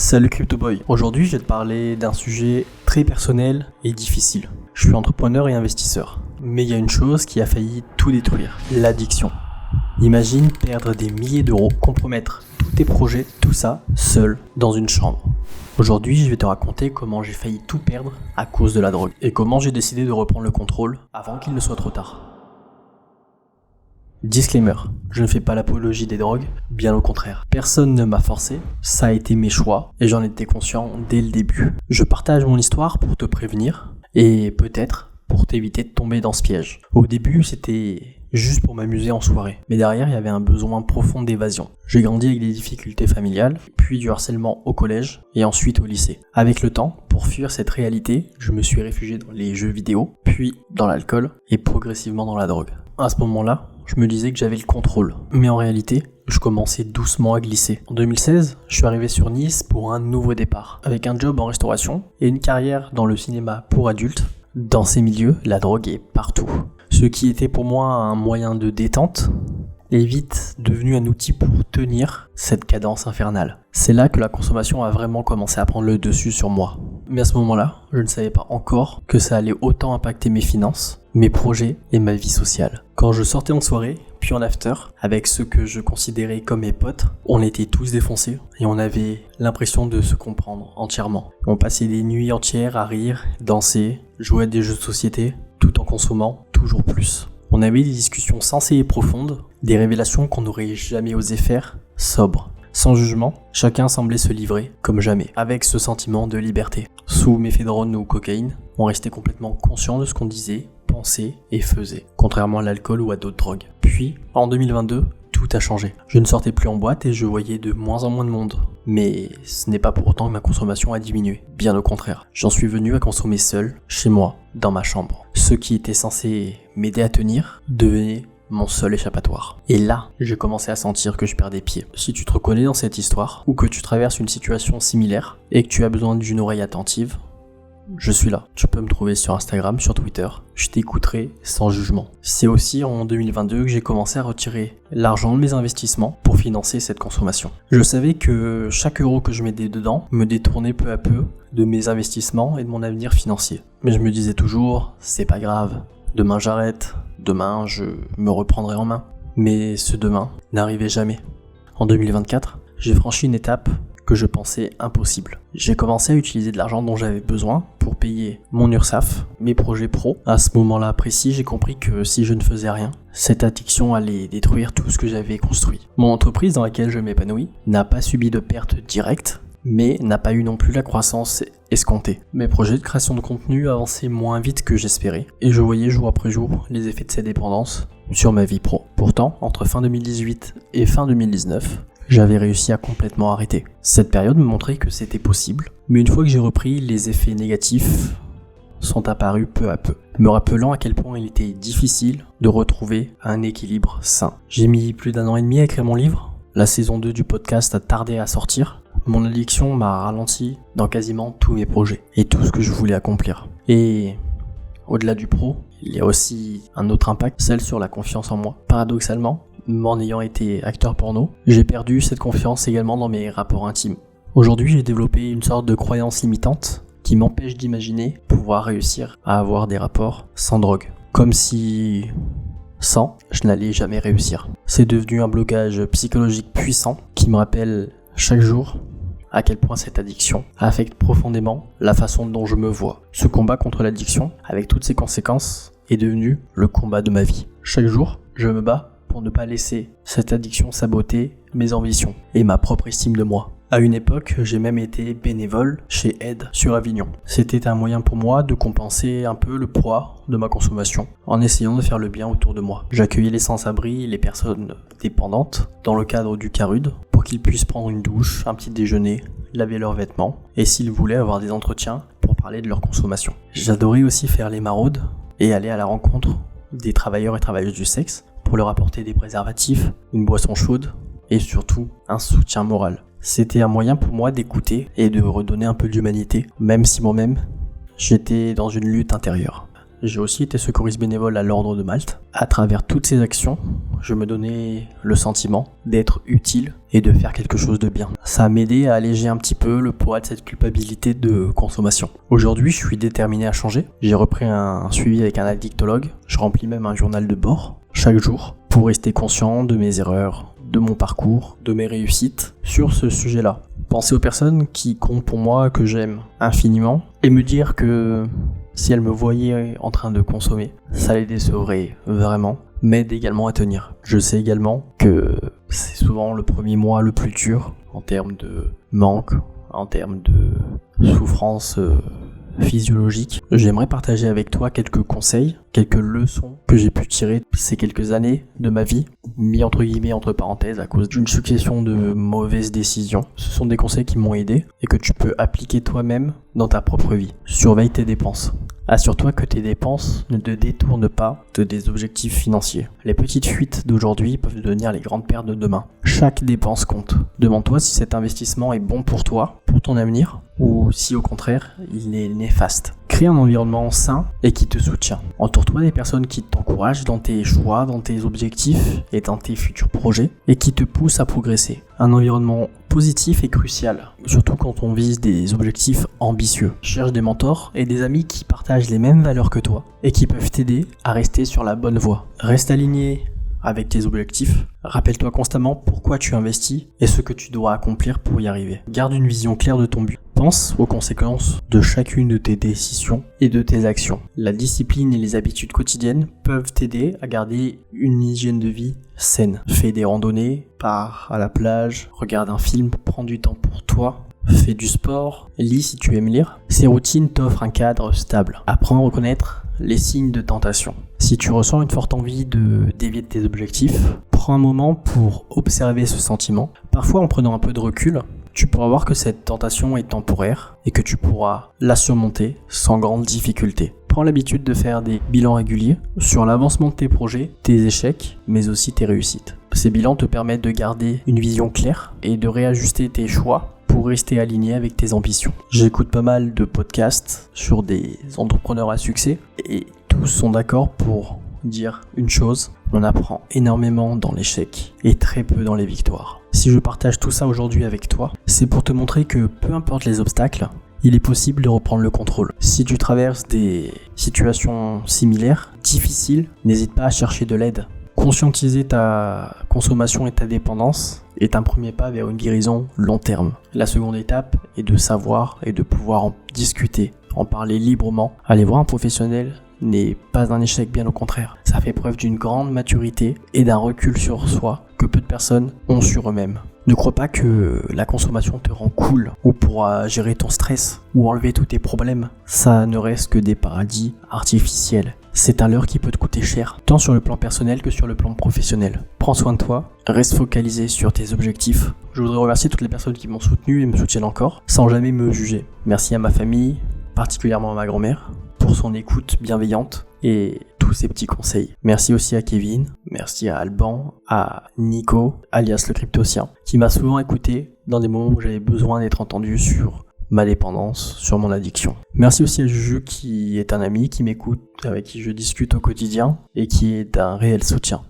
Salut CryptoBoy, aujourd'hui je vais te parler d'un sujet très personnel et difficile. Je suis entrepreneur et investisseur, mais il y a une chose qui a failli tout détruire, l'addiction. Imagine perdre des milliers d'euros, compromettre tous tes projets, tout ça, seul, dans une chambre. Aujourd'hui je vais te raconter comment j'ai failli tout perdre à cause de la drogue, et comment j'ai décidé de reprendre le contrôle avant qu'il ne soit trop tard. Disclaimer, je ne fais pas l'apologie des drogues, bien au contraire. Personne ne m'a forcé, ça a été mes choix et j'en étais conscient dès le début. Je partage mon histoire pour te prévenir et peut-être pour t'éviter de tomber dans ce piège. Au début, c'était juste pour m'amuser en soirée, mais derrière, il y avait un besoin profond d'évasion. J'ai grandi avec des difficultés familiales, puis du harcèlement au collège et ensuite au lycée. Avec le temps, pour fuir cette réalité, je me suis réfugié dans les jeux vidéo, puis dans l'alcool et progressivement dans la drogue. À ce moment-là, je me disais que j'avais le contrôle. Mais en réalité, je commençais doucement à glisser. En 2016, je suis arrivé sur Nice pour un nouveau départ. Avec un job en restauration et une carrière dans le cinéma pour adultes. Dans ces milieux, la drogue est partout. Ce qui était pour moi un moyen de détente est vite devenu un outil pour tenir cette cadence infernale. C'est là que la consommation a vraiment commencé à prendre le dessus sur moi. Mais à ce moment-là, je ne savais pas encore que ça allait autant impacter mes finances, mes projets et ma vie sociale. Quand je sortais en soirée, puis en after, avec ceux que je considérais comme mes potes, on était tous défoncés et on avait l'impression de se comprendre entièrement. On passait des nuits entières à rire, danser, jouer à des jeux de société, tout en consommant toujours plus. On avait des discussions sensées et profondes, des révélations qu'on n'aurait jamais osé faire, sobres. Sans jugement, chacun semblait se livrer comme jamais, avec ce sentiment de liberté. Sous méphédrone ou cocaïne, on restait complètement conscient de ce qu'on disait, pensait et faisait, contrairement à l'alcool ou à d'autres drogues. Puis, en 2022, tout a changé. Je ne sortais plus en boîte et je voyais de moins en moins de monde. Mais ce n'est pas pour autant que ma consommation a diminué, bien au contraire. J'en suis venu à consommer seul, chez moi, dans ma chambre. Ce qui était censé m'aider à tenir devenait mon seul échappatoire. Et là, j'ai commencé à sentir que je perdais pied. Si tu te reconnais dans cette histoire, ou que tu traverses une situation similaire, et que tu as besoin d'une oreille attentive, je suis là. Tu peux me trouver sur Instagram, sur Twitter. Je t'écouterai sans jugement. C'est aussi en 2022 que j'ai commencé à retirer l'argent de mes investissements pour financer cette consommation. Je savais que chaque euro que je mettais dedans me détournait peu à peu de mes investissements et de mon avenir financier. Mais je me disais toujours, c'est pas grave. Demain j'arrête. Demain je me reprendrai en main. Mais ce demain n'arrivait jamais. En 2024, j'ai franchi une étape que je pensais impossible. J'ai commencé à utiliser de l'argent dont j'avais besoin pour payer mon URSSAF, mes projets pro. À ce moment-là précis, j'ai compris que si je ne faisais rien, cette addiction allait détruire tout ce que j'avais construit. Mon entreprise dans laquelle je m'épanouis n'a pas subi de pertes directes, mais n'a pas eu non plus la croissance escomptée. Mes projets de création de contenu avançaient moins vite que j'espérais, et je voyais jour après jour les effets de cette dépendance sur ma vie pro. Pourtant, entre fin 2018 et fin 2019, j'avais réussi à complètement arrêter. Cette période me montrait que c'était possible, mais une fois que j'ai repris, les effets négatifs sont apparus peu à peu, me rappelant à quel point il était difficile de retrouver un équilibre sain. J'ai mis plus d'1 an et demi à écrire mon livre, la saison 2 du podcast a tardé à sortir, mon addiction m'a ralenti dans quasiment tous mes projets et tout ce que je voulais accomplir. Et au-delà du pro, il y a aussi un autre impact, celle sur la confiance en moi. Paradoxalement, en ayant été acteur porno, j'ai perdu cette confiance également dans mes rapports intimes. Aujourd'hui, j'ai développé une sorte de croyance limitante qui m'empêche d'imaginer pouvoir réussir à avoir des rapports sans drogue. Comme si sans, je n'allais jamais réussir. C'est devenu un blocage psychologique puissant qui me rappelle chaque jour à quel point cette addiction affecte profondément la façon dont je me vois. Ce combat contre l'addiction, avec toutes ses conséquences, est devenu le combat de ma vie. Chaque jour, je me bats pour ne pas laisser cette addiction saboter mes ambitions et ma propre estime de moi. À une époque, j'ai même été bénévole chez Aide sur Avignon. C'était un moyen pour moi de compenser un peu le poids de ma consommation en essayant de faire le bien autour de moi. J'accueillais les sans-abri et les personnes dépendantes dans le cadre du CARUD pour qu'ils puissent prendre une douche, un petit déjeuner, laver leurs vêtements et s'ils voulaient avoir des entretiens pour parler de leur consommation. J'adorais aussi faire les maraudes et aller à la rencontre des travailleurs et travailleuses du sexe pour leur apporter des préservatifs, une boisson chaude et surtout un soutien moral. C'était un moyen pour moi d'écouter et de redonner un peu d'humanité, même si moi-même, j'étais dans une lutte intérieure. j'ai aussi été secouriste bénévole à l'Ordre de Malte. À travers toutes ces actions, je me donnais le sentiment d'être utile et de faire quelque chose de bien. Ça m'a aidé à alléger un petit peu le poids de cette culpabilité de consommation. Aujourd'hui, je suis déterminé à changer. J'ai repris un suivi avec un addictologue. Je remplis même un journal de bord chaque jour pour rester conscient de mes erreurs, de mon parcours, de mes réussites sur ce sujet-là. Penser aux personnes qui comptent pour moi, que j'aime infiniment, et me dire que si elles me voyaient en train de consommer, ça les décevrait vraiment, m'aide également à tenir. Je sais également que c'est souvent le premier mois le plus dur en termes de manque, en termes de souffrance physiologique. J'aimerais partager avec toi quelques conseils, quelques leçons que j'ai pu tirer ces quelques années de ma vie, mis entre guillemets entre parenthèses à cause d'une succession de mauvaises décisions. Ce sont des conseils qui m'ont aidé et que tu peux appliquer toi-même dans ta propre vie. Surveille tes dépenses. Assure-toi que tes dépenses ne te détournent pas de tes objectifs financiers. Les petites fuites d'aujourd'hui peuvent devenir les grandes pertes de demain. Chaque dépense compte. Demande-toi si cet investissement est bon pour toi, pour ton avenir, ou si au contraire, il est néfaste. Crée un environnement sain et qui te soutient. Entoure-toi des personnes qui t'encouragent dans tes choix, dans tes objectifs et dans tes futurs projets et qui te poussent à progresser. Un environnement positif est crucial, surtout quand on vise des objectifs ambitieux. Cherche des mentors et des amis qui partagent les mêmes valeurs que toi et qui peuvent t'aider à rester sur la bonne voie. Reste aligné avec tes objectifs. Rappelle-toi constamment pourquoi tu investis et ce que tu dois accomplir pour y arriver. Garde une vision claire de ton but. Pense aux conséquences de chacune de tes décisions et de tes actions. La discipline et les habitudes quotidiennes peuvent t'aider à garder une hygiène de vie saine. Fais des randonnées, pars à la plage, regarde un film, prends du temps pour toi. Fais du sport, lis si tu aimes lire. Ces routines t'offrent un cadre stable. Apprends à reconnaître les signes de tentation. Si tu ressens une forte envie de dévier de tes objectifs, prends un moment pour observer ce sentiment. Parfois, en prenant un peu de recul, tu pourras voir que cette tentation est temporaire et que tu pourras la surmonter sans grande difficulté. Prends l'habitude de faire des bilans réguliers sur l'avancement de tes projets, tes échecs, mais aussi tes réussites. Ces bilans te permettent de garder une vision claire et de réajuster tes choix pour rester aligné avec tes ambitions. J'écoute pas mal de podcasts sur des entrepreneurs à succès et tous sont d'accord pour dire une chose: on apprend énormément dans l'échec et très peu dans les victoires. Si je partage tout ça aujourd'hui avec toi, c'est pour te montrer que peu importe les obstacles, il est possible de reprendre le contrôle. Si tu traverses des situations similaires, difficiles, n'hésite pas à chercher de l'aide. Conscientiser ta consommation et ta dépendance est un premier pas vers une guérison long terme. La seconde étape est de savoir et de pouvoir en discuter, en parler librement. Aller voir un professionnel n'est pas un échec, bien au contraire. Ça fait preuve d'une grande maturité et d'un recul sur soi que peu de personnes ont sur eux-mêmes. Ne crois pas que la consommation te rend cool ou pourra gérer ton stress ou enlever tous tes problèmes. Ça ne reste que des paradis artificiels. C'est un leurre qui peut te coûter cher, tant sur le plan personnel que sur le plan professionnel. Prends soin de toi, reste focalisé sur tes objectifs. Je voudrais remercier toutes les personnes qui m'ont soutenu et me soutiennent encore, sans jamais me juger. Merci à ma famille, particulièrement à ma grand-mère, pour son écoute bienveillante et tous ses petits conseils. Merci aussi à Kevin, merci à Alban, à Nico, alias le cryptocien, qui m'a souvent écouté dans des moments où j'avais besoin d'être entendu sur ma dépendance, sur mon addiction. Merci aussi à Juju qui est un ami, qui m'écoute, avec qui je discute au quotidien et qui est d'un réel soutien.